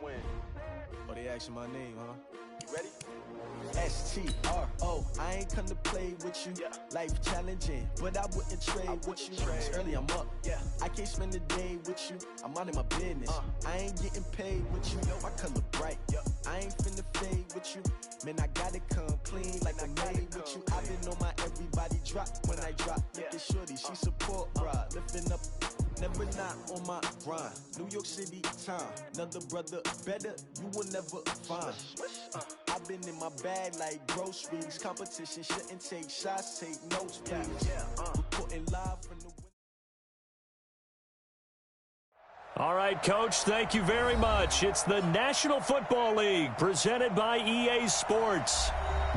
win. Oh, they asking my name, huh? You ready? S-T-R-O. I ain't come to play with you. Yeah. Life challenging, but I wouldn't trade with you. It's early, I'm up. Yeah. I can't spend the day with you. I'm minding my business. I ain't getting paid with you. My color bright. I ain't finna fade with you. Man, I gotta come clean like I made with you. I've been on my everybody drop when I drop. Look at shorty, she support, bruh. Lifting up. Never not on my grind. New York City time. Another brother better, you will never find. I've been in my bag like groceries. Competition shouldn't take shots, take notes, please. Reporting live from the window. All right, Coach, thank you very much. It's the National Football League presented by EA Sports.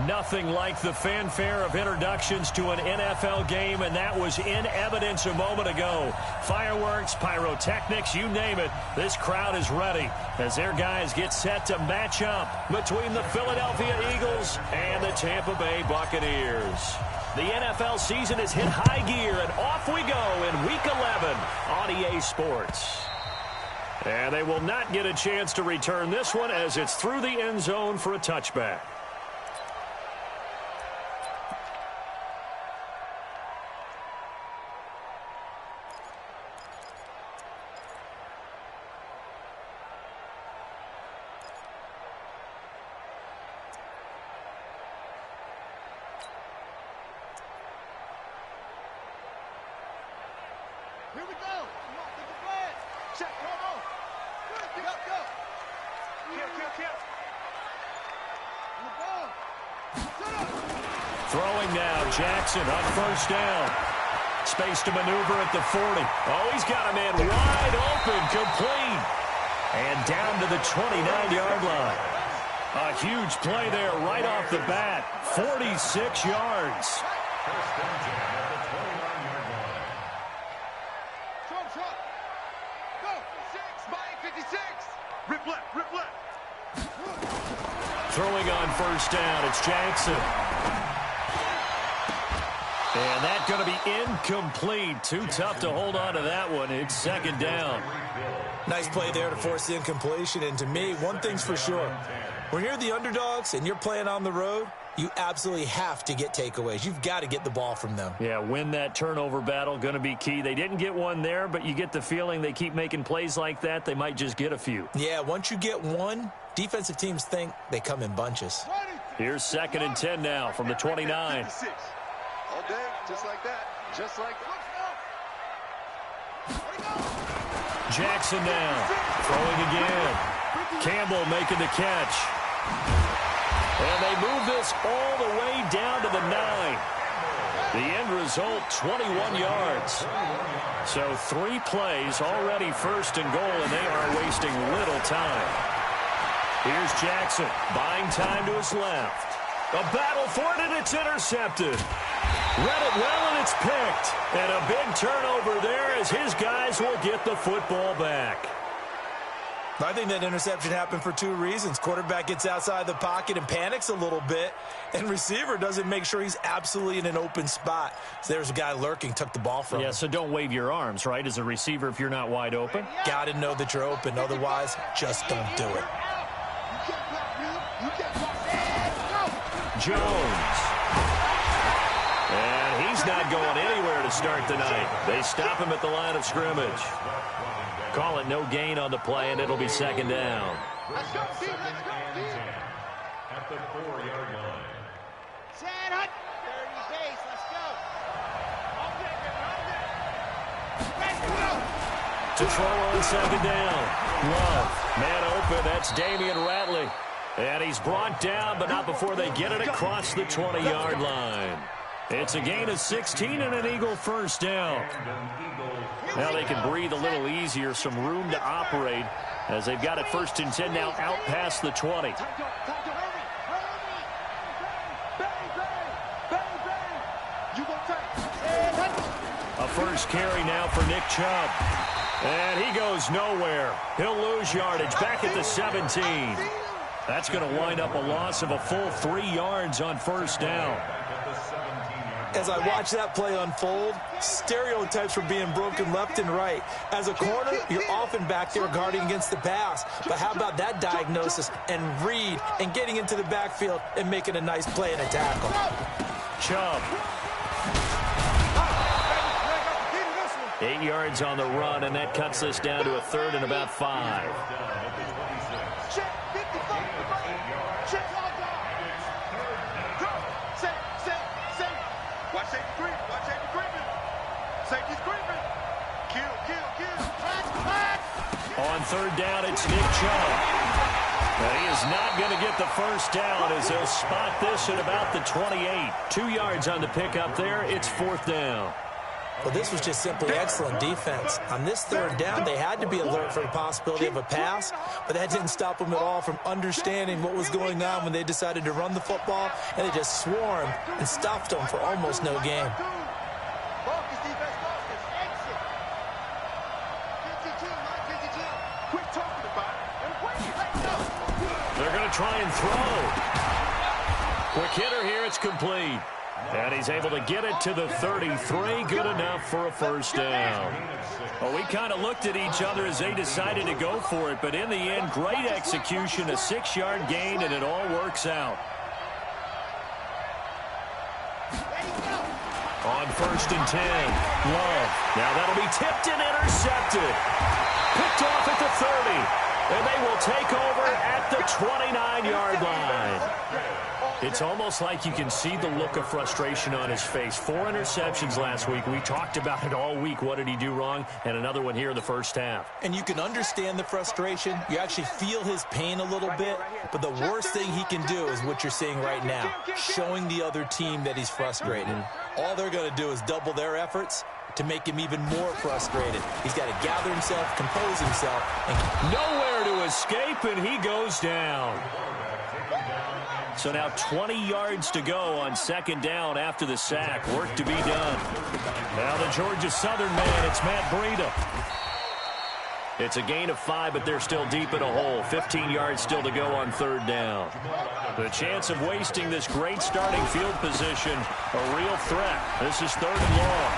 Nothing like the fanfare of introductions to an NFL game, and that was in evidence a moment ago. Fireworks, pyrotechnics, you name it. This crowd is ready as their guys get set to match up between the Philadelphia Eagles and the Tampa Bay Buccaneers. The NFL season has hit high gear, and off we go in Week 11 on EA Sports. And they will not get a chance to return this one as it's through the end zone for a touchback. Here we go. Come on, get the flag. Check, hold on. Good, get up, go. Kill. On the ball. Set up. Throwing now, Jackson on first down. Space to maneuver at the 40. Oh, he's got a man wide open, complete. And down to the 29-yard line. A huge play there right off the bat. 46 yards. First down at the 29-yard line. Trump. Go. 6 by 56. Rip left. Throwing on first down, it's Jackson. And that's going to be incomplete. Too tough to hold on to that one. It's second down. Nice play there to force the incompletion. And to me, one thing's for sure. When you're the underdogs and you're playing on the road, you absolutely have to get takeaways. You've got to get the ball from them. Yeah, win that turnover battle, going to be key. They didn't get one there, but you get the feeling they keep making plays like that, they might just get a few. Yeah, once you get one, defensive teams think they come in bunches. Here's 2nd and 10 now from the 29. All day, just like that. Jackson now, throwing again. Campbell making the catch. And they move this all the way down to the 9. The end result, 21 yards. So 3 plays, already first and goal, and they are wasting little time. Here's Jackson, buying time to his left. A battle for it, and it's intercepted. Read it well, and it's picked. And a big turnover there as his guys will get the football back. I think that interception happened for 2 reasons. Quarterback gets outside the pocket and panics a little bit, and receiver doesn't make sure he's absolutely in an open spot. So there's a guy lurking, took the ball from him. Yeah, so don't wave your arms, right, as a receiver if you're not wide open. Got to know that you're open. Otherwise, just don't do it. Jones. And he's not going anywhere to start the night. They stop him at the line of scrimmage. Call it no gain on the play, and it'll be second down. Let's go, team. At the 4-yard line. Set up. 30 base. Let's go. To throw on second down. Love. Man open. That's Damian Ratley. And he's brought down, but not before they get it across the 20-yard line. It's a gain of 16 and an Eagle first down. Now they can breathe a little easier, some room to operate as they've got it 1st and 10 now out past the 20. A first carry now for Nick Chubb. And he goes nowhere. He'll lose yardage back at the 17. That's going to wind up a loss of a full 3 yards on first down. At the 17-yard As I watch that play unfold, stereotypes were being broken left and right. As a corner, you're often back there guarding against the pass. But how about that diagnosis and read and getting into the backfield and making a nice play and a tackle? Chubb. 8 yards on the run, and that cuts us down to a third and about 5. Check 55. Check all down. Go. Set. Watch safety creeping. Watch safety creeping. Safety's creeping. Kill. Back. On third down, it's Nick Chubb. But he is not going to get the first down as they'll spot this at about the 28. 2 yards on the pickup there. It's fourth down. Well, this was just simply excellent defense. On this third down, they had to be alert for the possibility of a pass, but that didn't stop them at all from understanding what was going on when they decided to run the football, and they just swarmed and stuffed them for almost no gain. Focus, defense, focus. Exit. 52, line 52. Quit talking about it. They're going to try and throw. Quick hitter here. It's complete. And he's able to get it to the 33. Good enough for a first down. Well, we kind of looked at each other as they decided to go for it. But in the end, great execution, a 6-yard gain, and it all works out. On first and 10, Love. Now that'll be tipped and intercepted. Picked off at the 30. And they will take over at the 29-yard line. It's almost like you can see the look of frustration on his face. 4 interceptions last week. We talked about it all week. What did he do wrong? And another one here in the first half. And you can understand the frustration. You actually feel his pain a little bit. But the worst thing he can do is what you're seeing right now, showing the other team that he's frustrated. All they're going to do is double their efforts to make him even more frustrated. He's got to gather himself, compose himself. And nowhere to escape, and he goes down. So now 20 yards to go on second down after the sack. Work to be done. Now the Georgia Southern man, it's Matt Breida. It's a gain of 5, but they're still deep in a hole. 15 yards still to go on third down. The chance of wasting this great starting field position, a real threat. This is third and long.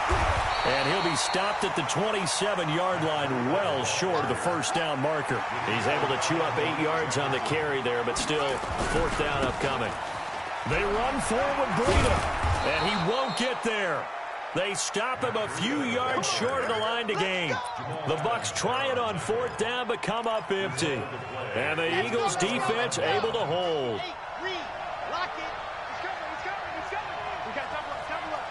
And he'll be stopped at the 27-yard line, well short of the first down marker. He's able to chew up 8 yards on the carry there, but still fourth down upcoming. They run forward with Breida, and he won't get there. They stop him a few yards short of the line to gain. The Bucks try it on fourth down, but come up empty. And the Eagles defense able to hold. Lock it. He's coming. We got double up.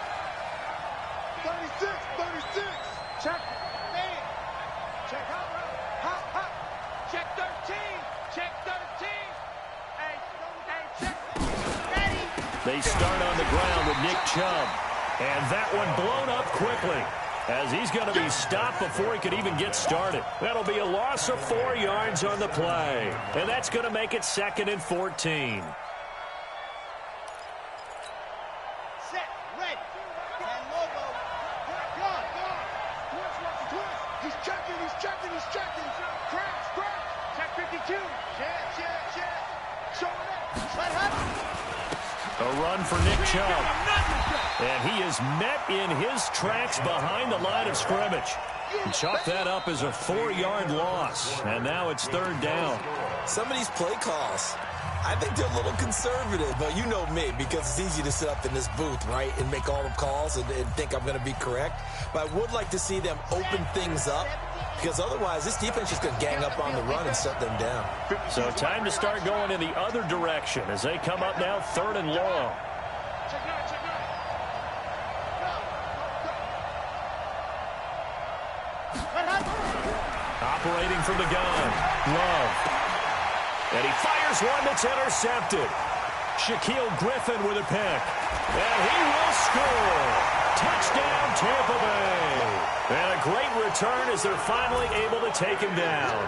36. Check. Man. Check hot. Check 13. Hey, check. Ready. They start on the ground with Nick Chubb. And that one blown up quickly as he's going to be stopped before he could even get started. That'll be a loss of 4 yards on the play. And that's going to make it second and 14. Set. Ready. And logo. Go. Twist. He's checking. Crash. Check 52. Check. Showing up. Let happen. A run for Nick Chubb. And he is met in his tracks behind the line of scrimmage. Chalk that up as a 4-yard loss. And now it's third down. some of these play calls, I think they're a little conservative, but you know me, because it's easy to sit up in this booth, right, and make all the calls and think I'm going to be correct. But I would like to see them open things up, because otherwise this defense is going to gang up on the run and shut them down. So time to start going in the other direction as they come up now third and long. Operating from the gun, Love. And he fires one that's intercepted. Shaquille Griffin with a pick. And he will score. Touchdown, Tampa Bay. And a great return as they're finally able to take him down.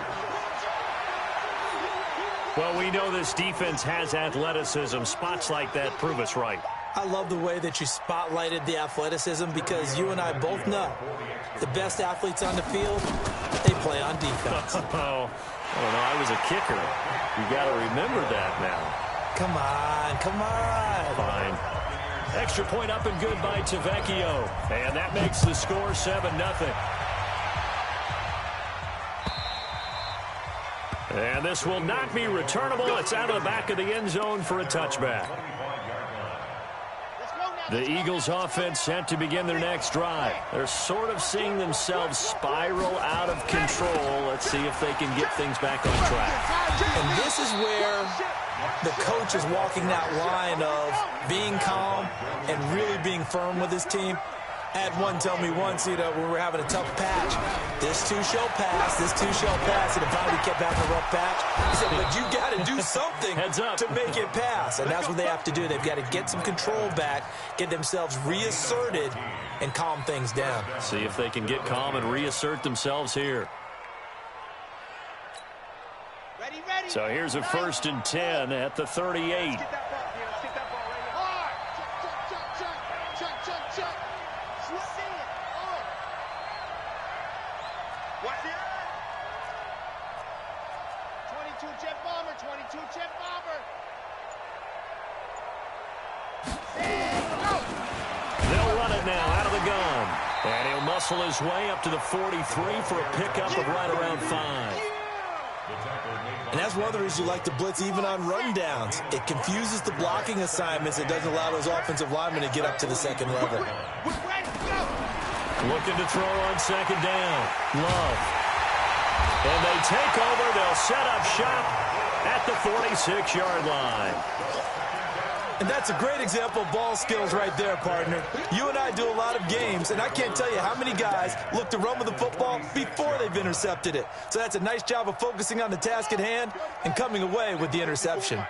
Well, we know this defense has athleticism. Spots like that prove us right. I love the way that you spotlighted the athleticism, because you and I both know the best athletes on the field, they play on defense. Oh, I don't know. I was a kicker. You got to remember that now. Come on. Fine. Extra point up and good by Tavecchio. And that makes the score 7-0. And this will not be returnable. It's out of the back of the end zone for a touchback. The Eagles offense set to begin their next drive. They're sort of seeing themselves spiral out of control. Let's see if they can get things back on track. And this is where the coach is walking that line of being calm and really being firm with his team. I had one tell me once, when we were having a tough patch, this too shall pass, this too shall pass, and it finally kept having a rough patch. He said, but you got to do something to make it pass, and that's what they have to do. They've got to get some control back, get themselves reasserted, and calm things down. See if they can get calm and reassert themselves here. So here's a 1st and 10 at the 38. They'll run it now out of the gun. And he'll muscle his way up to the 43 for a pickup of right around 5. And that's one of the reasons you like to blitz even on rundowns. It confuses the blocking assignments. It doesn't allow those offensive linemen to get up to the second level. Looking to throw on 2nd down. Love. And they take over. They'll set up shop at the 46-yard line. And that's a great example of ball skills right there, partner. You and I do a lot of games, and I can't tell you how many guys look to run with the football before they've intercepted it. So that's a nice job of focusing on the task at hand and coming away with the interception.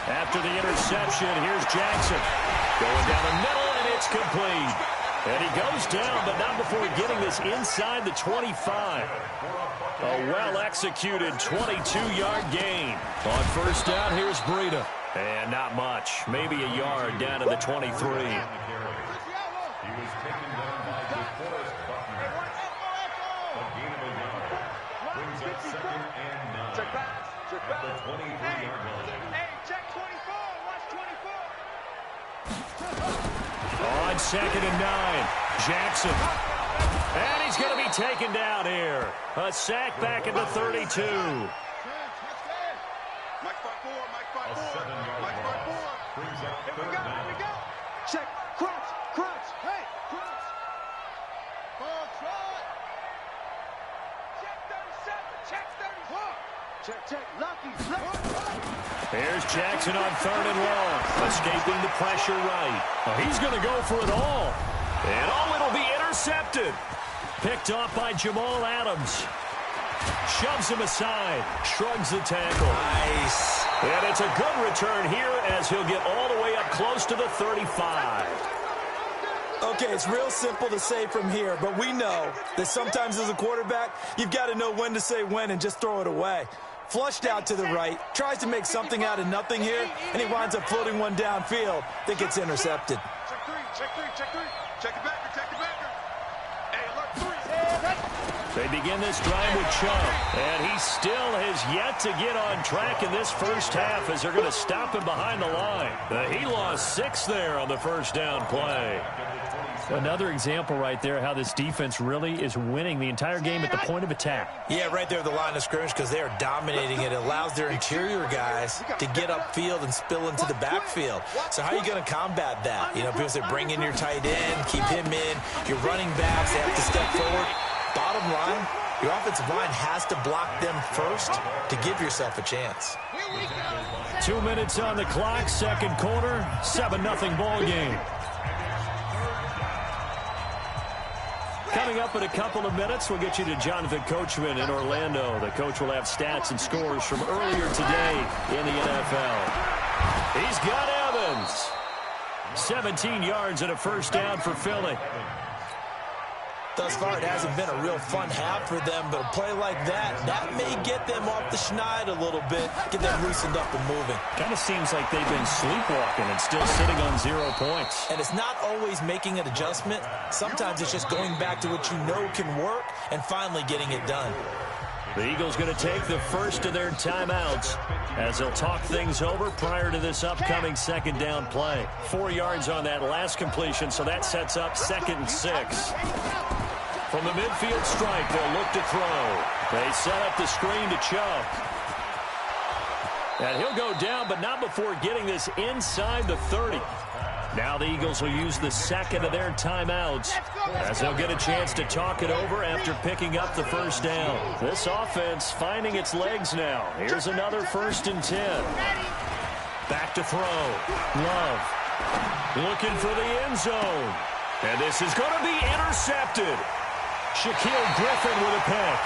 After the interception, here's Jackson. Going down the middle, and it's complete. And he goes down, but not before getting this inside the 25. A well-executed 22-yard gain. On 1st down, here's Breida. And not much. Maybe a yard down to the 23. He was taken down by DeForest Buckner. A gain of a yard. Brings up 2nd and 9. At the 23-yard line. Hey, check 24. Watch 24. On 2nd and 9, Jackson. And he's going to be taken down here. A sack back at the 32. Mike front 4, Mike front 4. Mike front 4. Brings up Here 3rd we down. go. Check, crunch, hey, crunch. Ball trot. Check 37, check 34. Check, lucky. Here's Jackson on 3rd and long. Escaping the pressure right. Oh, he's going to go for it all. And it'll be intercepted. Picked off by Jamal Adams. Shoves him aside. Shrugs the tackle. Nice. And it's a good return here as he'll get all the way up close to the 35. Okay, it's real simple to say from here, but we know that sometimes as a quarterback, you've got to know when to say when and just throw it away. Flushed out to the right, tries to make something out of nothing here, and he winds up floating one downfield that gets intercepted. Check 3, check 3, check 3. Check it back, check it back. Hey, alert 3. They begin this drive with Chubb, and he still has yet to get on track in this first half as they're going to stop him behind the line. He lost 6 there on the 1st down play. Another example right there how this defense really is winning the entire game at the point of attack. Yeah, right there at the line of scrimmage because they are dominating it. It allows their interior guys to get upfield and spill into the backfield. So how are you going to combat that? You know, because they bring in your tight end, keep him in. Your running backs, they have to step forward. Bottom line, your offensive line has to block them first to give yourself a chance. 2 minutes on the clock, 2nd quarter, 7-0 ball game. Coming up in a couple of minutes, we'll get you to Jonathan Coachman in Orlando. The coach will have stats and scores from earlier today in the NFL. He's got Evans. 17 yards and a 1st down for Philly. Thus far, it hasn't been a real fun half for them, but a play like that may get them off the schneid a little bit, get them loosened up and moving. Kind of seems like they've been sleepwalking and still sitting on 0 points. And it's not always making an adjustment. Sometimes it's just going back to what you know can work and finally getting it done. The Eagles going to take the first of their timeouts as they'll talk things over prior to this upcoming second down play. 4 yards on that last completion, so that sets up 2nd and 6. From the midfield stripe, they'll look to throw. They set up the screen to Chubb. And he'll go down, but not before getting this inside the 30. Now the Eagles will use the second of their timeouts as they'll get a chance to talk it over after picking up the first down. This offense finding its legs now. Here's another 1st and 10. Back to throw. Love looking for the end zone. And this is going to be intercepted. Shaquille Griffin with a pick.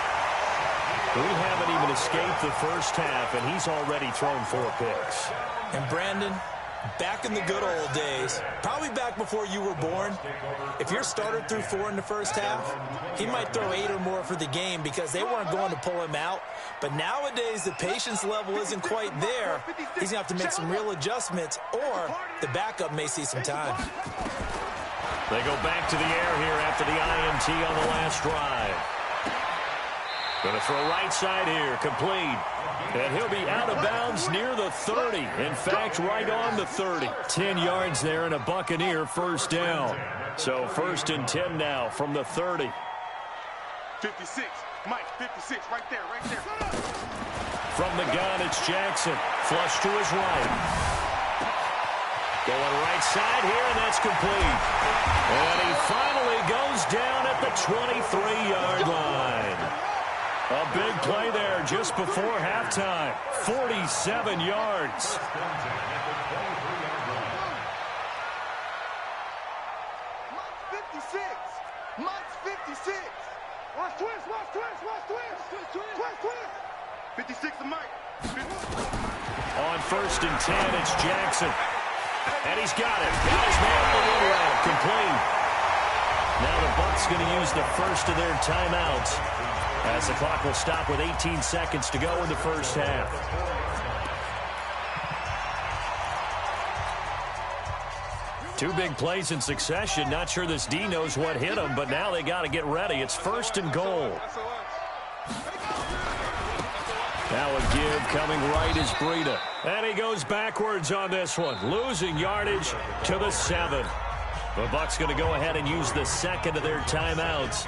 We haven't even escaped the first half, and he's already thrown 4 picks. And Brandon, back in the good old days, probably back before you were born, if your starter threw 4 in the first half, he might throw 8 or more for the game because they weren't going to pull him out. But nowadays, the patience level isn't quite there. He's going to have to make some real adjustments, or the backup may see some time. They go back to the air here after the INT on the last drive. Going to throw right side here, complete. And he'll be out of bounds near the 30. In fact, right on the 30. 10 yards there and a Buccaneer first down. So 1st and 10 now from the 30. 56, Mike, 56, right there, right there. From the gun, it's Jackson. Flush to his right. Going right side here, and that's complete. And he finally goes down at the 23-yard line. A big play there just before halftime. 47 yards. Mike's 56. Mike's 56. Watch twist, watch twist, watch twist. Twist, twist. 56 to Mike. On 1st and 10, it's Jackson. And he's got it. Got his man on the win route. Complete. Now the Bucs going to use the first of their timeouts as the clock will stop with 18 seconds to go in the first half. Two big plays in succession. Not sure this D knows what hit him, but now they got to get ready. It's 1st and goal. Now a give coming right is Breida. And he goes backwards on this one, losing yardage to the 7. The Bucs going to go ahead and use the second of their timeouts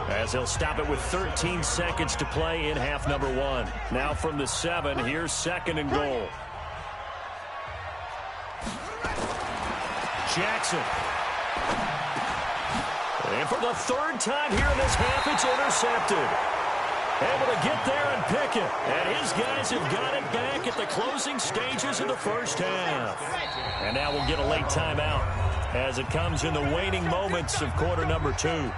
as they'll stop it with 13 seconds to play in half number 1. Now from the 7, here's 2nd and goal. Jackson. And for the 3rd time here in this half, it's intercepted. Able to get there and pick it. And his guys have got it back at the closing stages of the first half. And now we'll get a late timeout as it comes in the waning moments of quarter number 2.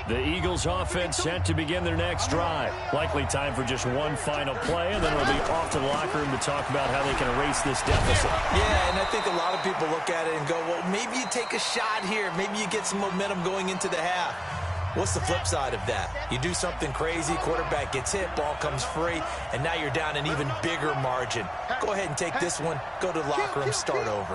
The Eagles offense set to begin their next drive. Likely time for just one final play, and then it'll be off to the locker room to talk about how they can erase this deficit. Yeah, and I think a lot of people look at it and go, well, maybe you take a shot here. Maybe you get some momentum going into the half. What's the flip side of that? You do something crazy, quarterback gets hit, ball comes free, and now you're down an even bigger margin. Go ahead and take this one, go to the locker room, start over.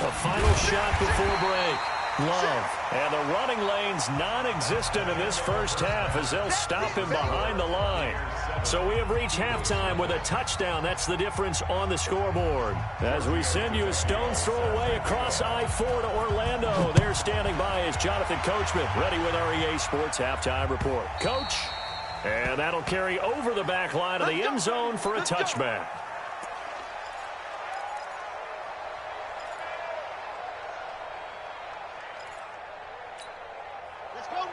A final shot before break. Love. And the running lane's non-existent in this first half as they'll stop him behind the line. So we have reached halftime with a touchdown. That's the difference on the scoreboard. As we send you a stone's throw away across I-4 to Orlando. There standing by is Jonathan Coachman, ready with our EA Sports Halftime Report. Coach, and that'll carry over the back line of the end zone for a touchback.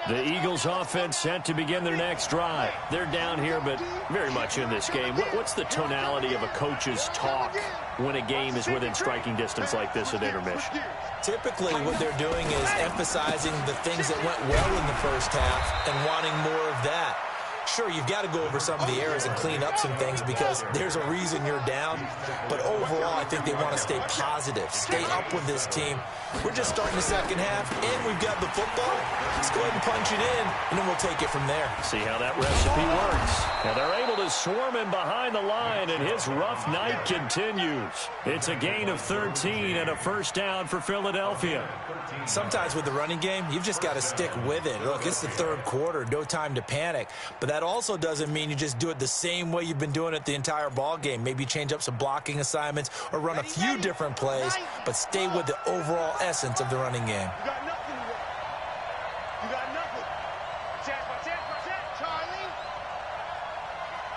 The Eagles offense set to begin their next drive. They're down here, but very much in this game. What's the tonality of a coach's talk when a game is within striking distance like this at intermission? Typically, what they're doing is emphasizing the things that went well in the first half and wanting more of that. Sure, you've got to go over some of the errors and clean up some things because there's a reason you're down. But overall, I think they want to stay positive, stay up with this team. We're just starting the second half, and we've got the football. Let's go ahead and punch it in, and then we'll take it from there. See how that recipe works. Now they're able to swarm him behind the line, and his rough night continues. It's a gain of 13 and a first down for Philadelphia. Sometimes with the running game, you've just got to stick with it. Look, it's the third quarter, no time to panic. But that also doesn't mean you just do it the same way you've been doing it the entire ball game. Maybe change up some blocking assignments or run a few different plays, but stay with the overall essence of the running game. You got nothing. You got nothing. Check, Charlie.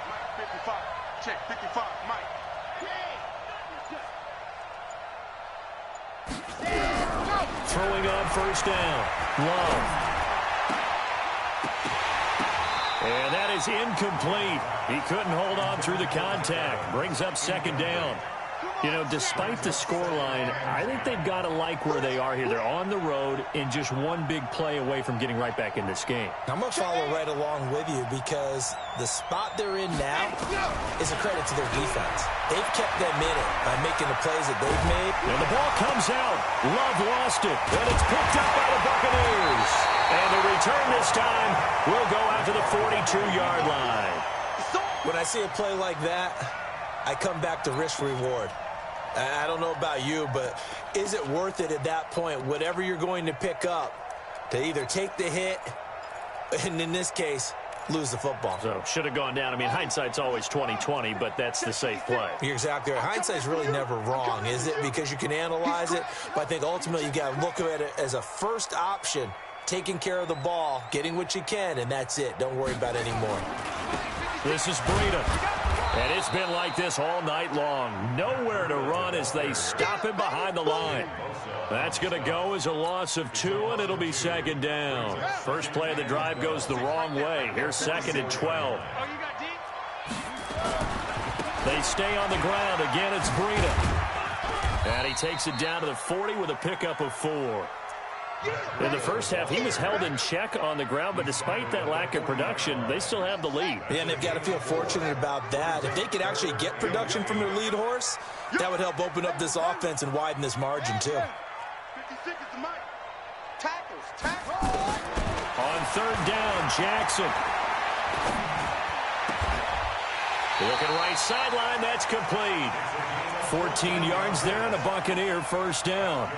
Mike, 55. Check, 55. Mike. Throwing on first down. Love. And that is incomplete. He couldn't hold on through the contact. Brings up second down. You know, despite the scoreline, I think they've got to like where they are here. They're on the road and just one big play away from getting right back in this game. I'm going to follow right along with you because the spot they're in now is a credit to their defense. They've kept them in it by making the plays that they've made. And the ball comes out. Love lost it, and it's picked up by the Buccaneers. And the return this time will go out to the 42-yard line. When I see a play like that, I come back to risk-reward. I don't know about you, but is it worth it at that point, whatever you're going to pick up, to either take the hit and, in this case, lose the football? So, should have gone down. I mean, hindsight's always 20/20, but that's the safe play. You're exactly right. Hindsight's really never wrong, is it? Because you can analyze it, but I think ultimately you got to look at it as a first option, taking care of the ball, getting what you can, and that's it. Don't worry about it anymore. This is Breida. And it's been like this all night long. Nowhere to run as they stop him behind the line. That's going to go as a loss of 2, and it'll be second down. First play of the drive goes the wrong way. Here's second and 12. They stay on the ground. Again, it's Breida. And he takes it down to the 40 with a pickup of 4. In the first half, he was held in check on the ground, but despite that lack of production, they still have the lead. Yeah, and they've got to feel fortunate about that. If they could actually get production from their lead horse, that would help open up this offense and widen this margin, too. 56 is the mic. Tackles. On third down, Jackson. Looking right sideline, that's complete. 14 yards there and a Buccaneer first down.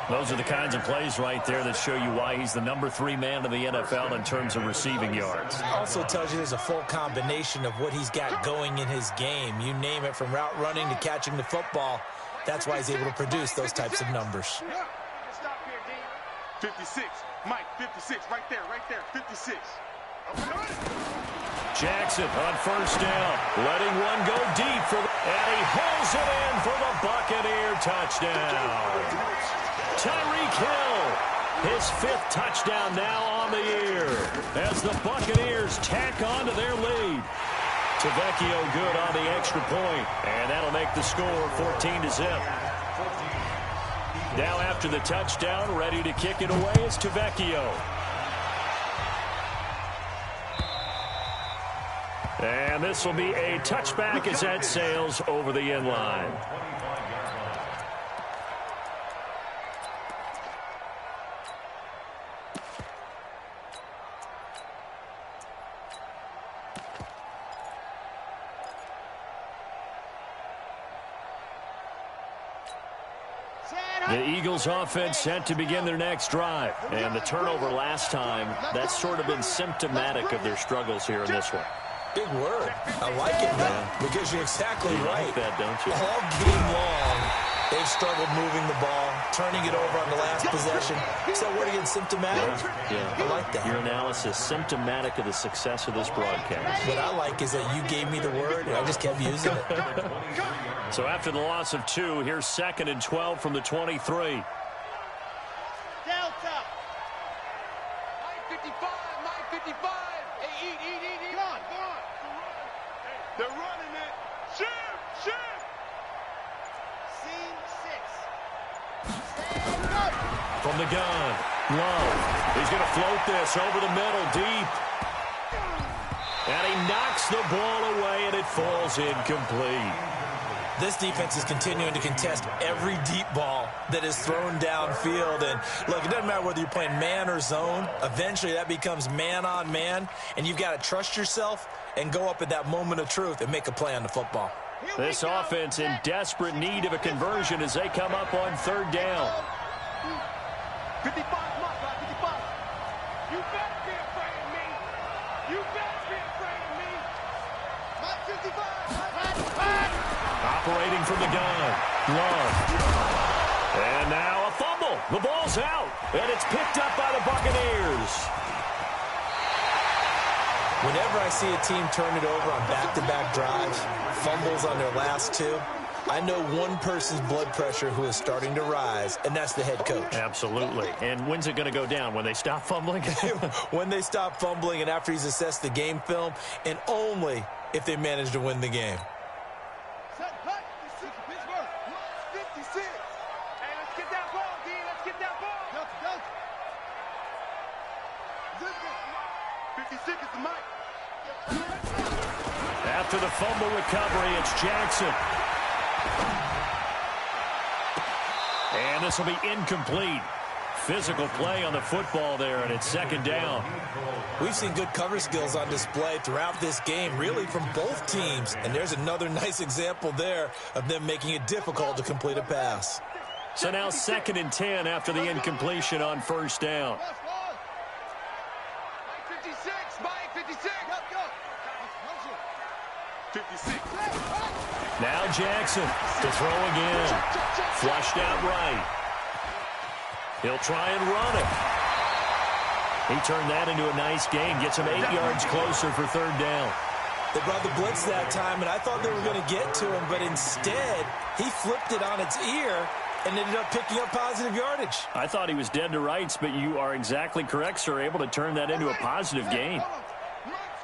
Those are the kinds of plays right there that show you why he's the number 3 man in the NFL in terms of receiving yards. Also tells you there's a full combination of what he's got going in his game. You name it, from route running to catching the football. That's why he's able to produce those types of numbers. Stop here, D. 56. Mike, 56. Right there. 56. Jackson on first down, letting one go deep and he holds it in for the Buccaneer touchdown. Tyreek Hill, his 5th touchdown now on the year as the Buccaneers tack on to their lead. Tavecchio good on the extra point, and that'll make the score 14-0. Now after the touchdown, ready to kick it away is Tavecchio. And this will be a touchback as that sails over the end line. The Eagles offense set to begin their next drive. And the turnover last time, that's sort of been symptomatic of their struggles here in this one. Big word. I like it, man, because you're exactly right. Like that, don't you? All game long, they've struggled moving the ball, turning it over on the last possession. Is that word again, symptomatic? Yeah. I like that. Your analysis, symptomatic of the success of this broadcast. What I like is that you gave me the word, and I just kept using it. So after the loss of 2, here's second and 12 from the 23. Delta. Mike 55. Hey, eat. Go on. They're running it. Shift. C6. From the gun, Love. He's going to float this over the middle, deep. knocks the ball away, and it falls incomplete. This defense is continuing to contest every deep ball that is thrown downfield. And, look, it doesn't matter whether you're playing man or zone. Eventually, that becomes man-on-man, and you've got to trust yourself and go up at that moment of truth and make a play on the football. This offense in desperate need of a conversion as they come up on third down. 55, come on, 55. You better be afraid of me. You better be afraid of me. My 55. Operating from the gun. Love. And now a fumble. The ball's out. And it's picked up by the Buccaneers. Whenever I see a team turn it over on back-to-back drives, fumbles on their last two, I know one person's blood pressure who is starting to rise, and that's the head coach. Absolutely. And when's it going to go down? When they stop fumbling? When they stop fumbling and after he's assessed the game film, and only if they manage to win the game. Set, cut, 56. Hey, let's get that ball, D. Let's get that ball. Go. 56 is the mic. After the fumble recovery, it's Jackson. And this will be incomplete. Physical play on the football there, and it's second down. We've seen good cover skills on display throughout this game, really from both teams. And there's another nice example there of them making it difficult to complete a pass. So now 2nd and 10 after the incompletion on first down. 56, Mike 56. Go. 56. Now Jackson to throw again. Flushed out right. He'll try and run it. He turned that into a nice gain. Gets him 8 yards closer for third down. They brought the blitz that time, and I thought they were going to get to him, but instead, he flipped it on its ear and ended up picking up positive yardage. I thought he was dead to rights, but you are exactly correct, sir. Able to turn that into a positive gain.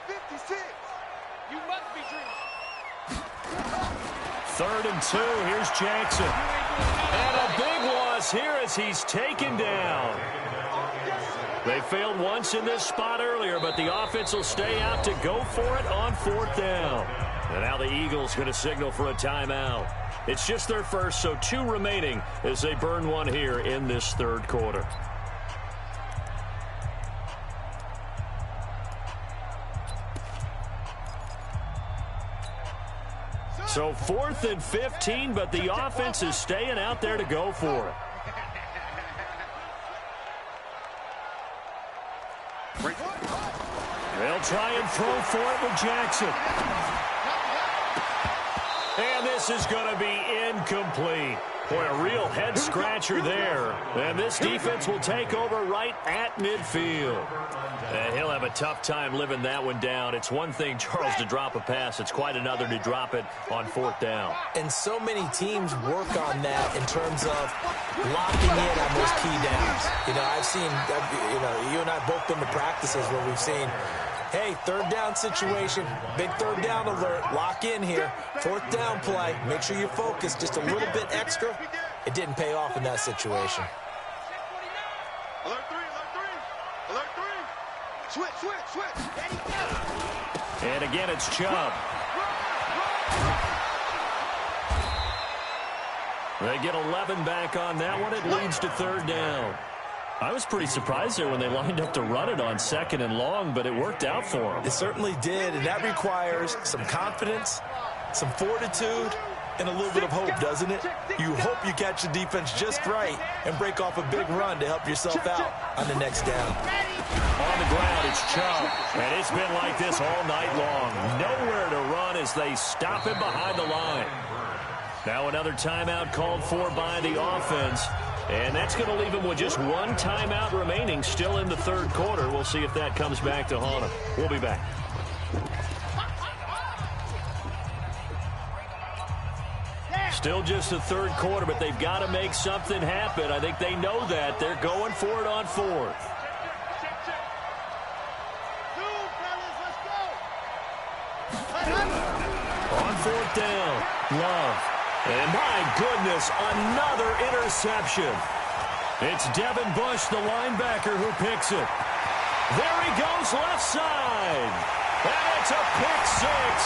56. You must be dreaming. 3rd and 2. Here's Jackson. And a big loss here as he's taken down. They failed once in this spot earlier, but the offense will stay out to go for it on 4th down. And now the Eagles going to signal for a timeout. It's just their first, so 2 remaining as they burn one here in this third quarter. So 4th and 15, but the offense is staying out there to go for it. They'll try and throw for it with Jackson. And this is going to be incomplete. Boy, a real head-scratcher there. And this defense will take over right at midfield. And he'll have a tough time living that one down. It's one thing, Charles, to drop a pass. It's quite another to drop it on 4th down. And so many teams work on that in terms of locking in on those key downs. I've seen, you and I have both been to practices where we've seen, hey, 3rd down situation, big 3rd down alert, lock in here, 4th down play, make sure you focus just a little bit extra. It didn't pay off in that situation. Alert 3. Switch. And again, it's Chubb. They get 11 back on that one. It leads to 3rd down. I was pretty surprised there when they lined up to run it on 2nd and long, but it worked out for them. It certainly did, and that requires some confidence, some fortitude, and a little bit of hope, doesn't it? You hope you catch the defense just right and break off a big run to help yourself out on the next down. On the ground, it's Chubb, and it's been like this all night long. Nowhere to run as they stop him behind the line. Now another timeout called for by the offense, and that's going to leave him with just one timeout remaining still in the third quarter. We'll see if that comes back to haunt him. We'll be back. Still just the third quarter, but they've got to make something happen. I think they know that. They're going for it on 4th. On 4th down, Love. And my goodness, another interception. It's Devin Bush, the linebacker, who picks it. There he goes left side. And it's a pick six.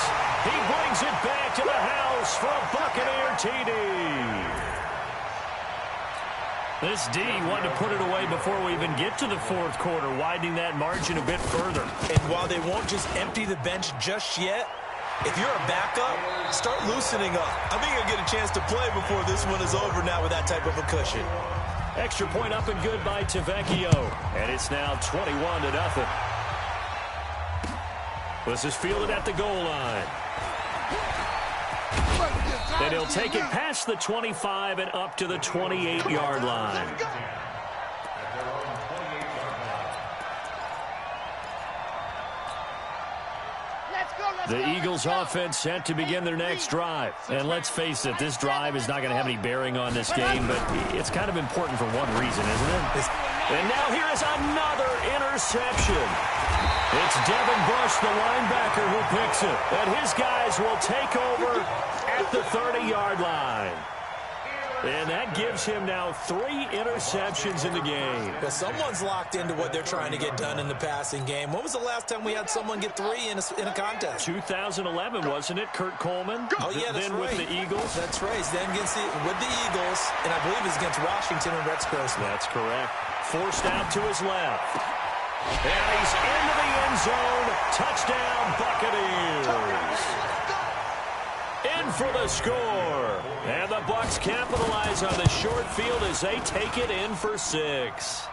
He brings it back to the house for a Buccaneer TD. This D wanted to put it away before we even get to the fourth quarter, widening that margin a bit further. And while they won't just empty the bench just yet, if you're a backup, start loosening up. I think you'll get a chance to play before this one is over now with that type of a cushion. Extra point up and good by Tavecchio. And it's now 21-0. This is fielded at the goal line. And he'll take it past the 25 and up to the 28-yard line. The Eagles offense set to begin their next drive. And let's face it, this drive is not going to have any bearing on this game, but it's kind of important for one reason, isn't it? And now here is another interception. It's Devin Bush, the linebacker, who picks it. And his guys will take over at the 30-yard line. And that gives him now 3 interceptions in the game. Well, someone's locked into what they're trying to get done in the passing game. When was the last time we had someone get 3 in a contest? 2011, wasn't it? Kurt Coleman? Oh, yeah, that's then right. with the Eagles? That's right. Then with the Eagles, and I believe it's against Washington and Rex Grossman. That's correct. Forced out to his left. And he's into the end zone. Touchdown, Buccaneers. In for the score. And the Bucs capitalize on the short field as they take it in for 6.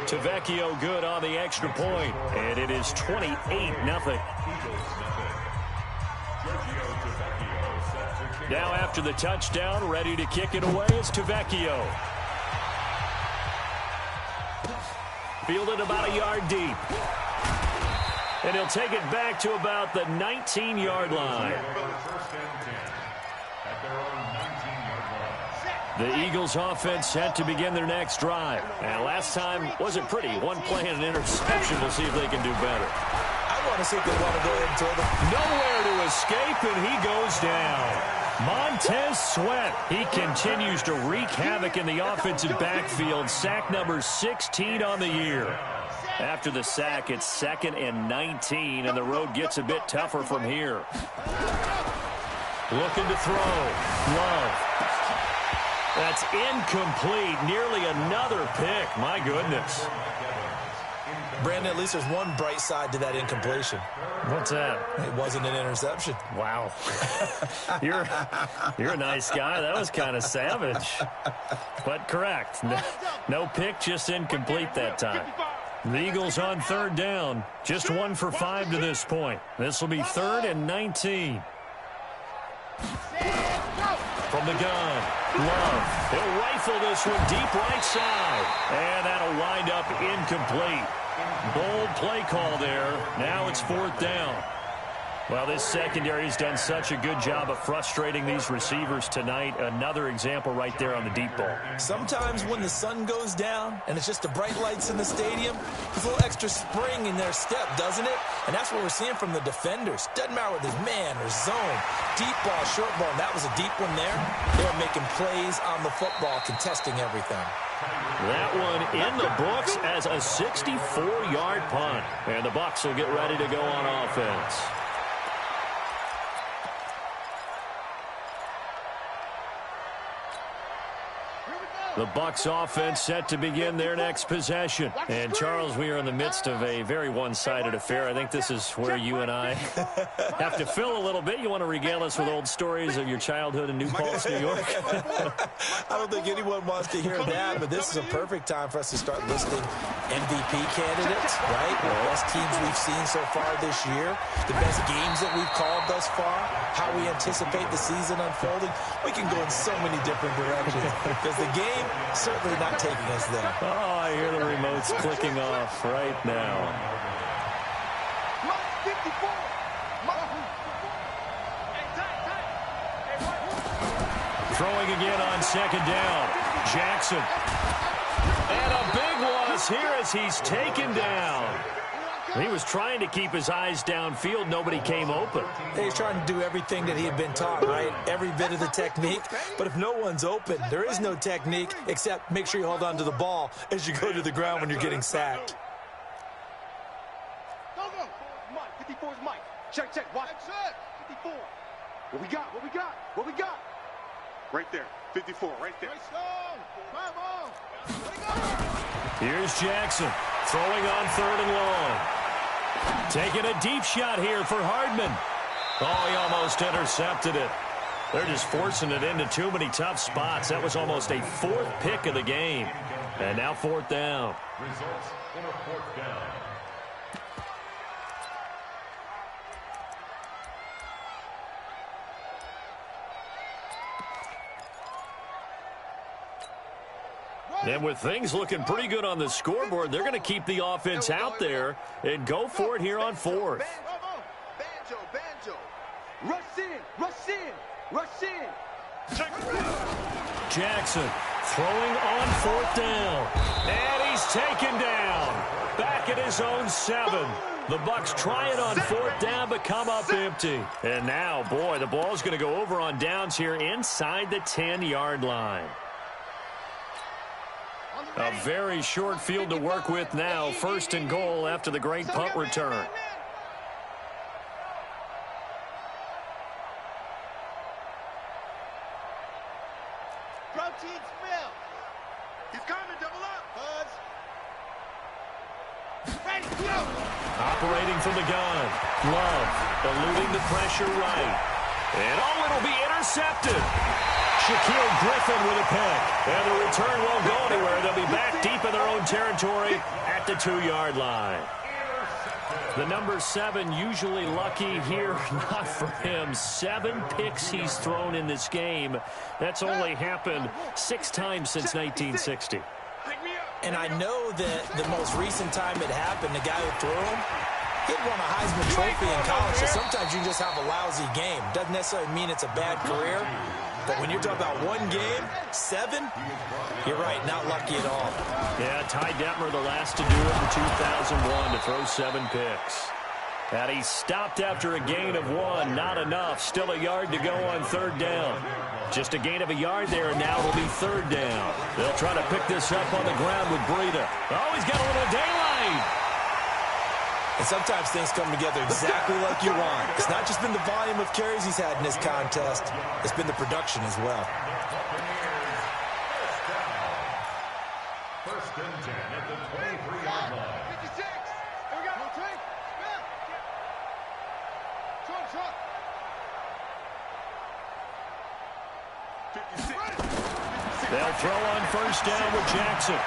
Tavecchio good on the extra point. And it is 28-0. Now after the touchdown, ready to kick it away is Tavecchio. Fielded about a yard deep. And he'll take it back to about the 19-yard line. The Eagles offense set to begin their next drive. And last time wasn't pretty. One play and an interception. We'll see if they can do better. I want to see if they want to go ahead and throw them. Nowhere to escape, and he goes down. Montez Sweat, he continues to wreak havoc in the offensive backfield. Sack number 16 on the year. After the sack, it's 2nd and 19, and the road gets a bit tougher from here. Looking to throw. Love. That's incomplete. Nearly another pick. My goodness. Brandon, at least there's one bright side to that incompletion. What's that? It wasn't an interception. Wow. You're a nice guy. That was kind of savage. But correct. No pick, just incomplete that time. The Eagles on 3rd down. Just 1 for 5 to this point. This will be 3rd and 19. From the gun, Love. He'll rifle this one deep right side. And that'll wind up incomplete. Bold play call there. Now it's 4th down. Well, this secondary has done such a good job of frustrating these receivers tonight. Another example right there on the deep ball. Sometimes when the sun goes down and it's just the bright lights in the stadium, there's a little extra spring in their step, doesn't it? And that's what we're seeing from the defenders. Doesn't matter whether it's man or zone, deep ball, short ball. And that was a deep one there. They were making plays on the football, contesting everything. That one in the books as a 64-yard punt. And the Bucs will get ready to go on offense. The Bucs offense set to begin their next possession. And, Charles, we are in the midst of a very one-sided affair. I think this is where you and I have to fill a little bit. You want to regale us with old stories of your childhood in New Paltz, New York? I don't think anyone wants to hear that, but this is a perfect time for us to start listing MVP candidates, right? The best teams we've seen so far this year, the best games that we've called thus far, how we anticipate the season unfolding. We can go in so many different directions because the game certainly not taking us there. Oh, I hear the remotes clicking off right now. Throwing again on 2nd down. Jackson. And a big loss here as he's taken down. He was trying to keep his eyes downfield. Nobody came open. He's trying to do everything that he had been taught, right? Every bit of the technique. But if no one's open, there is no technique except make sure you hold on to the ball as you go to the ground when you're getting sacked. 54 is Mike. Check, check. Watch. Check. 54. What we got? What we got? What we got? Right there. 54, right there. Come on. Here's Jackson throwing on 3rd and long. Taking a deep shot here for Hardman. Oh, he almost intercepted it. They're just forcing it into too many tough spots. That was almost a 4th pick of the game. And now 4th down. Results in a 4th down. And with things looking pretty good on the scoreboard, they're going to keep the offense out there and go for it here on 4th. Banjo, banjo. Rush in, rush in, rush in. Jackson throwing on 4th down. And he's taken down. Back at his own 7. The Bucs try it on 4th down, but come up empty. And now, boy, the ball's going to go over on downs here inside the 10-yard line. A very short field to work with now. 1st and goal after the great punt return. Protein spill. He's coming, double up. Buzz. Ready, go. Operating from the gun. Love eluding the pressure right. And oh, it'll be intercepted. Shaquille Griffin with a pick. And the return won't go anywhere. They'll be back deep in their own territory at the 2-yard line. The number 7 usually lucky here. Not for him. 7 picks he's thrown in this game. That's only happened 6 times since 1960. And I know that the most recent time it happened, the guy who threw him, he'd won a Heisman Trophy in college. So sometimes you just have a lousy game. Doesn't necessarily mean it's a bad career. But when you're talking about 1 game, 7, you're right, not lucky at all. Yeah, Ty Detmer, the last to do it in 2001 to throw 7 picks. And he stopped after a gain of 1. Not enough. Still a yard to go on 3rd down. Just a gain of a yard there, and now it'll be 3rd down. They'll try to pick this up on the ground with Breida. Oh, he's got a little daylight. And sometimes things come together exactly like you want. It's not just been the volume of carries he's had in this contest. It's been the production as well. 1st and 10 at the 23-yard line. 56. Here we go. Rotate. Truck. 56. They'll throw on 1st down with Jackson.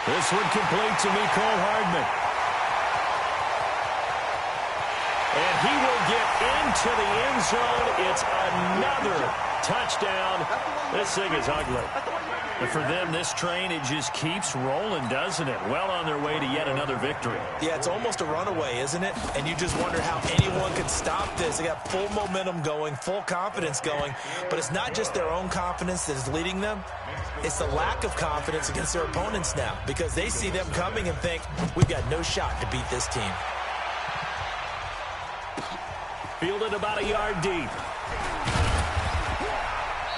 This one complete to Mecole Hardman. And he will get into the end zone. It's another touchdown. This thing is ugly. And for them, this train, it just keeps rolling, doesn't it? Well on their way to yet another victory. Yeah, it's almost a runaway, isn't it? And you just wonder how anyone could stop this. They got full momentum going, full confidence going. But it's not just their own confidence that is leading them. It's the lack of confidence against their opponents now, because they see them coming and think, we've got no shot to beat this team. Fielded about a yard deep.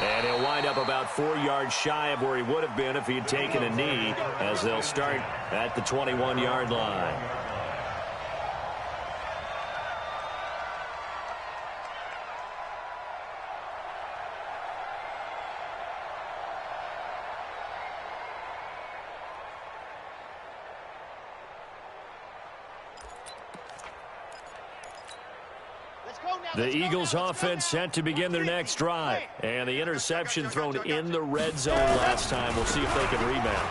And he'll wind up about 4 yards shy of where he would have been if he had taken a knee, as they'll start at the 21-yard line. The Eagles offense set to begin their next drive. And the interception thrown in the red zone last time. We'll see if they can rebound.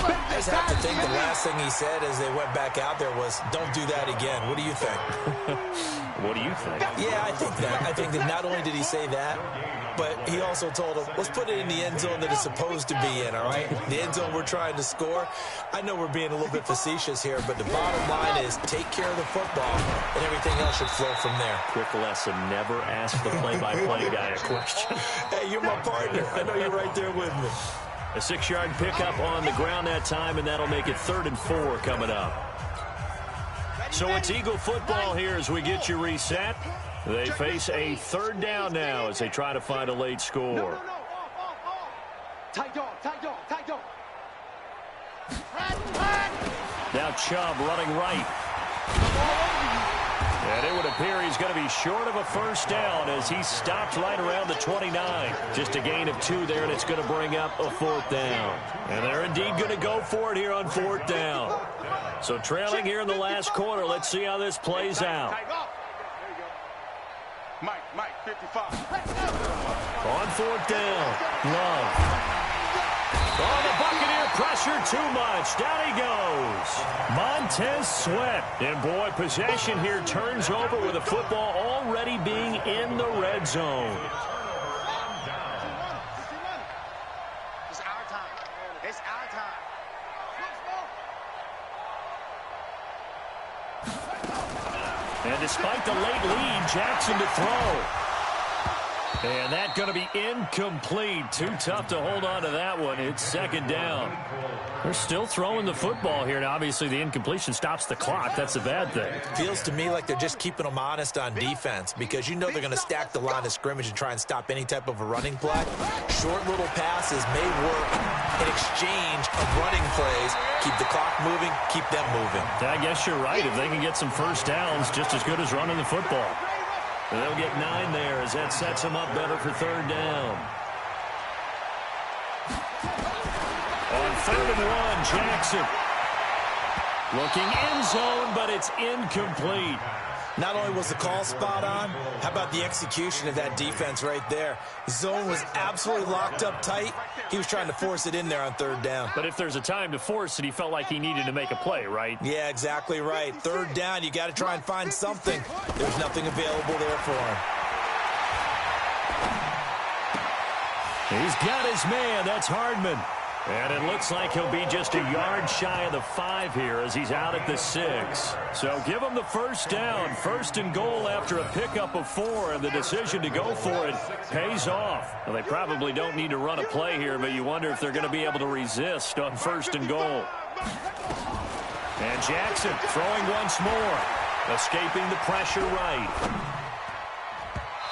I just have to think the last thing he said as they went back out there was, don't do that again. What do you think? What do you think? Yeah, I think that. I think that not only did he say that, but he also told him, let's put it in the end zone that it's supposed to be in, all right? The end zone we're trying to score. I know we're being a little bit facetious here, but the bottom line is take care of the football, and everything else should flow from there. Quick lesson, never ask the play-by-play guy a question. Hey, you're my partner. I know you're right there with me. A 6-yard pickup on the ground that time, and that'll make it 3rd and 4 coming up. So it's Eagle football here as we get you reset. They face a 3rd down now as they try to find a late score. No. Tight dog. Now Chubb running right. And it would appear he's going to be short of a first down as he stopped right around the 29. Just a gain of 2 there, and it's going to bring up a 4th down. And they're indeed going to go for it here on 4th down. So trailing here in the last quarter. Let's see how this plays out. Mike, 55. On 4th down, Love. Oh, the Buccaneer pressure too much. Down he goes. Montez Sweat. And, boy, possession here turns over with the football already being in the red zone. It's our time. It's our time. And despite the late lead, Jackson to throw. And that's going to be incomplete. Too tough to hold on to that one. It's 2nd down. They're still throwing the football here. Now, obviously, the incompletion stops the clock. That's a bad thing. Feels to me like they're just keeping them honest on defense because you know they're going to stack the line of scrimmage and try and stop any type of a running play. Short little passes may work in exchange of running plays. Keep the clock moving, keep them moving. I guess you're right. If they can get some first downs, just as good as running the football. They'll get 9 there as that sets them up better for 3rd down. On 3rd and 1, Jackson. Looking end zone, but it's incomplete. Not only was the call spot on, how about the execution of that defense right there? Zone was absolutely locked up tight. He was trying to force it in there on 3rd down. But if there's a time to force it, he felt like he needed to make a play, right? Yeah, exactly right. 3rd down, you got to try and find something. There's nothing available there for him. He's got his man. That's Hardman. And it looks like he'll be just a yard shy of the 5 here as he's out at the 6. So give him the first down. 1st and goal after a pickup of 4, and the decision to go for it pays off. Well, they probably don't need to run a play here, but you wonder if they're going to be able to resist on 1st and goal. And Jackson throwing once more, escaping the pressure right.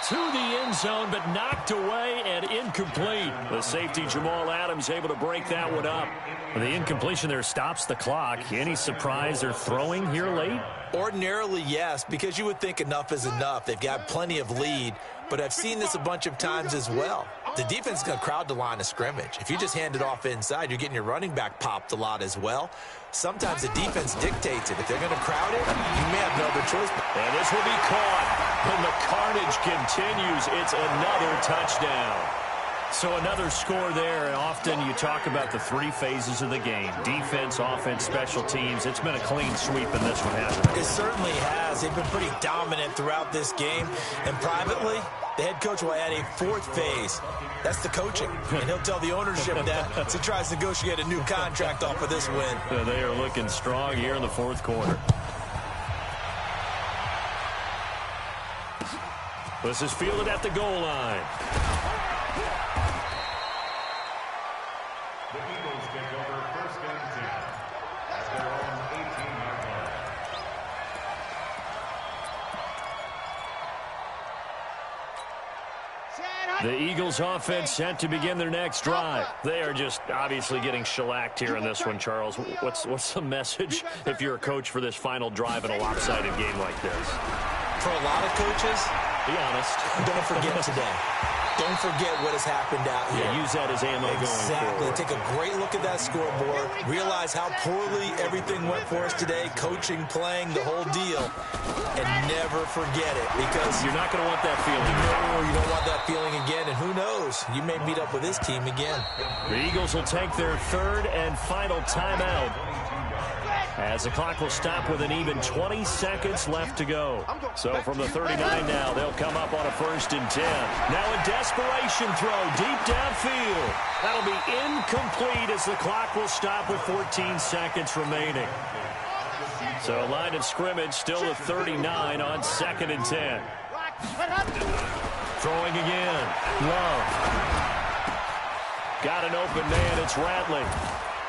To the end zone, but knocked away and incomplete. The safety, Jamal Adams, able to break that one up. The incompletion there stops the clock. Any surprise they're throwing here late? Ordinarily, yes, because you would think enough is enough. They've got plenty of lead, but I've seen this a bunch of times as well. The defense is going to crowd the line of scrimmage. If you just hand it off inside, you're getting your running back popped a lot as well. Sometimes the defense dictates it. If they're going to crowd it, you may have no other choice. And this will be caught. And the carnage continues. It's another touchdown. So another score there, and often you talk about the 3 phases of the game. Defense, offense, special teams. It's been a clean sweep in this one, hasn't it? It certainly has. They've been pretty dominant throughout this game. And privately, the head coach will add a 4th phase. That's the coaching. And he'll tell the ownership that as he tries to negotiate a new contract off of this win. So they are looking strong here in the 4th quarter. This is fielded at the goal line. The Eagles take over 1st and 10 at their own 18-yard line. The Eagles offense set to begin their next drive. They are just obviously getting shellacked here in this one, Charles. What's the message if you're a coach for this final drive in a lopsided game like this? For a lot of coaches, be honest. Don't forget today. Don't forget what has happened out here. Yeah, use that as ammo going forward. Take a great look at that scoreboard. Realize how poorly everything went for us today. Coaching, playing, the whole deal. And never forget it because you're not going to want that feeling. No, you don't want that feeling again. And who knows? You may meet up with this team again. The Eagles will take their 3rd and final timeout as the clock will stop with an even 20 seconds left to go. So from the 39 now, they'll come up on a 1st and 10. Now a desperation throw deep downfield. That'll be incomplete as the clock will stop with 14 seconds remaining. So line of scrimmage still the 39 on 2nd and 10. Throwing again. Love. Got an open man. It's Ratley.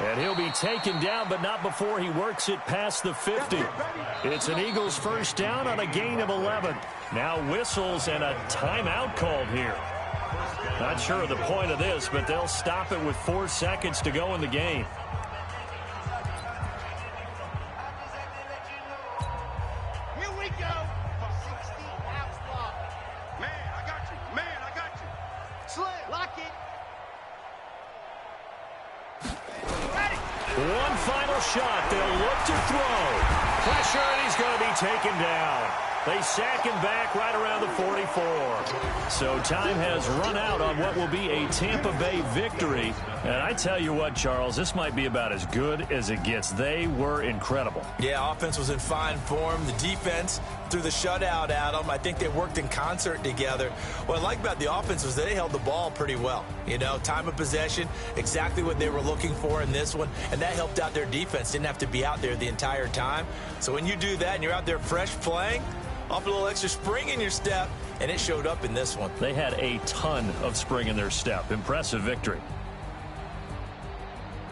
And he'll be taken down, but not before he works it past the 50. It's an Eagles 1st down on a gain of 11. Now whistles and a timeout called here. Not sure of the point of this, but they'll stop it with 4 seconds to go in the game. Here we go. Lock it. One final shot. They'll look to throw. Pressure, and he's going to be taken down. They sack him back right around the 44. So time has run out on what will be a Tampa Bay victory. And I tell you what, Charles, this might be about as good as it gets. They were incredible. Yeah, offense was in fine form. The defense threw the shutout at them. I think they worked in concert together. What I like about the offense was they held the ball pretty well. You know, time of possession, exactly what they were looking for in this one. And that helped out their defense. Didn't have to be out there the entire time. So when you do that and you're out there fresh playing, off a little extra spring in your step, and it showed up in this one. They had a ton of spring in their step. Impressive victory.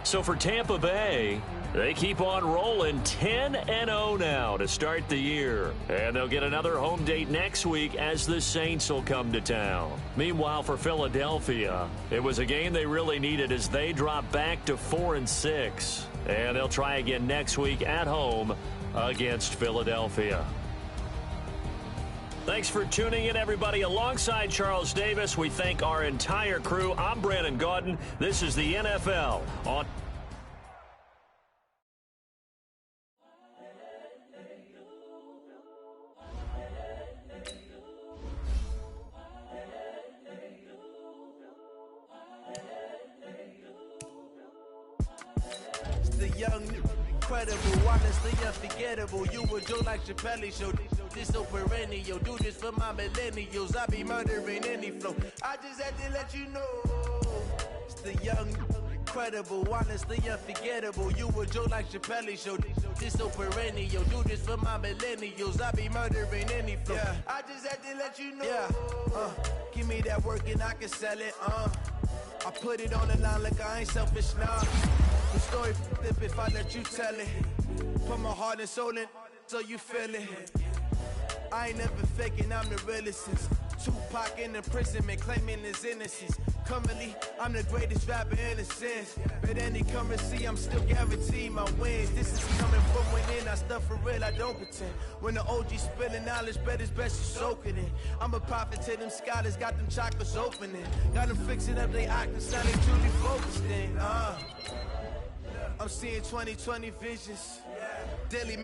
So for Tampa Bay, they keep on rolling 10-0 now to start the year. And they'll get another home date next week as the Saints will come to town. Meanwhile, for Philadelphia, it was a game they really needed as they drop back to 4-6. And they'll try again next week at home against Philadelphia. Thanks for tuning in, everybody. Alongside Charles Davis, we thank our entire crew. I'm Brandon Gaudin. This is the NFL on... The young, incredible, honestly unforgettable. You were Joe like Chappelle show. This so perennial. Do this for my millennials. I be murdering any flow. I just had to let you know. It's the young, incredible, honestly unforgettable. You were Joe like Chappelle show. This so perennial. Do this for my millennials. I be murdering any flow. Yeah. I just had to let you know. Yeah. Give me that work and I can sell it. I put it on the line like I ain't selfish now. The story flip if I let you tell it. Put my heart and soul in so you feel it. I ain't never faking, I'm the realest since Tupac in imprisonment, claiming his innocence. Currently, I'm the greatest rapper in a sense. But any currency, I'm still guaranteed my wins. This is coming from within, I stuff for real, I don't pretend. When the OG spilling knowledge, bet it's best you soak it in. I'm a prophet to them scholars, got them chakras opening. Got them fixing up they act and sounding truly focused in. I'm seeing 20/20 visions. Daily